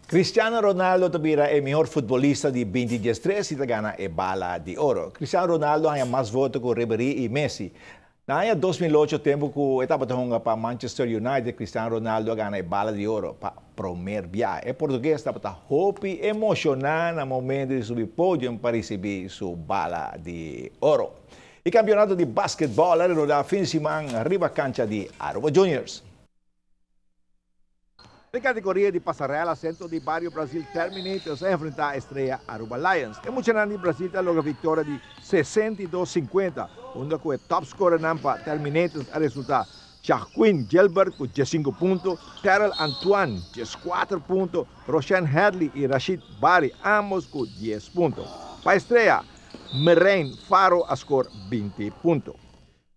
Cristiano Ronaldo tabira é o melhor futebolista de 2023 e gana é bala de ouro. Cristiano Ronaldo tem mais votos que Ribéry e Messi. Na 2008, tempo que estava jogando para Manchester United, Cristiano Ronaldo ganha bala de ouro para o primeiro viagem. O português estava hope emocionado no momento de subir pódio para receber sua bala de ouro. E campeonato de basquetebol era no fim de semana arriba cancha de Aruba Juniors. Na categoria de passarela, centro de Barrio Brasil Terminators enfrenta a estreia Aruba Lions. Emocionante, o Brasil tem logo a vitória de 62-50, onde com o top scorer nampa Terminators a resultar Jacqueline Gilbert com 15 pontos, Terrell Antoine 14 pontos, Roshan Hadley e Rashid Bari ambos com 10 pontos. Para a estreia, Merain Faro a score 20 pontos.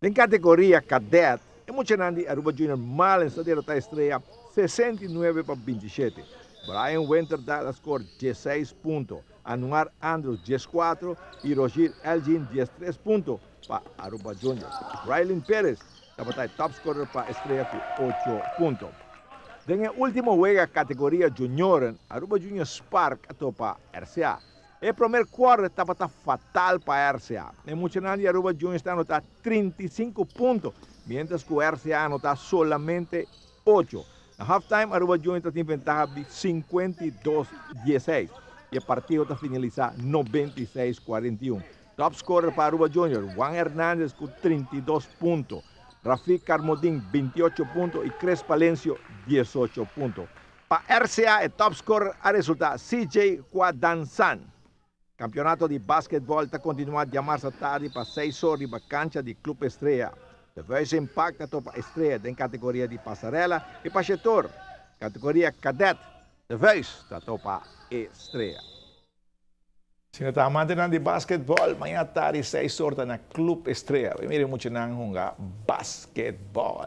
Na categoria cadet, emocionante, Aruba Junior Malens a derrotar a estreia 69-27. Brian Winter dá a score 16 pontos. Anuar Andrews 14 e Roger Elgin 13 pontos para Aruba Junior. Rylan Pérez está top scorer para a estreia com 8 pontos. Na última juego categoria junior, Aruba Junior Spark para RCA. O primeiro quarto estava fatal para a RCA. Emocionante, Aruba Junior está anotando 35 pontos, mientras que o RCA anota solamente 8. Na halftime, Aruba Junior está em ventaja de 52-16 e o partido está finalizado 96-41. Top scorer para Aruba Junior, Juan Hernández com 32 pontos, Rafik Carmodin 28 pontos e Cres Palencio 18 pontos. Para RCA, o top scorer a resultar CJ Quadansan. Campeonato de basquetebol está continuando a chamar-se tarde para 6 horas para a cancha de Clube Estrela. Depois impacta para a estreia em categoria de passarela e para setor, categoria cadet. Depois está para a estreia. Se não está mantendo de basquetebol, amanhã tarde 6 horas na Clube Estrela. Primeiro muito não basquetebol.